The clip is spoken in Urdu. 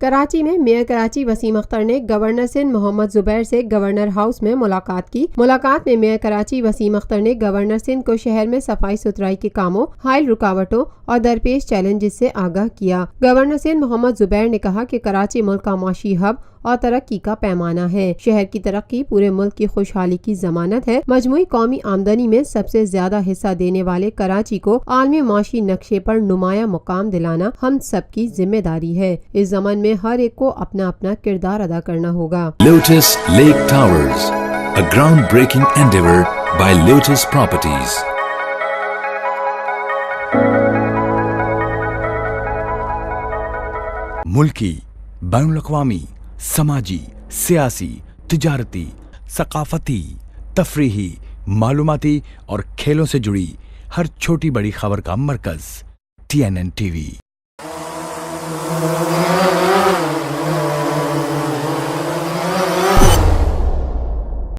کراچی میں میئر کراچی وسیم اختر نے گورنر سندھ محمد زبیر سے گورنر ہاؤس میں ملاقات کی۔ ملاقات میں میئر کراچی وسیم اختر نے گورنر سندھ کو شہر میں صفائی ستھرائی کے کاموں، حائل رکاوٹوں اور درپیش چیلنجز سے آگاہ کیا۔ گورنر سندھ محمد زبیر نے کہا کہ کراچی ملک کا معاشی ہب اور ترقی کا پیمانہ ہے۔ شہر کی ترقی پورے ملک کی خوشحالی کی ضمانت ہے۔ مجموعی قومی آمدنی میں سب سے زیادہ حصہ دینے والے کراچی کو عالمی معاشی نقشے پر نمایاں مقام دلانا ہم سب کی ذمہ داری ہے۔ اس زمن میں ہر ایک کو اپنا اپنا کردار ادا کرنا ہوگا۔ Lotus Lake Towers, a groundbreaking endeavor by Lotus Properties۔ ملکی، بین الاقوامی، سماجی، سیاسی، تجارتی، ثقافتی، تفریحی، معلوماتی اور کھیلوں سے جڑی ہر چھوٹی بڑی خبر کا مرکز TNN TV۔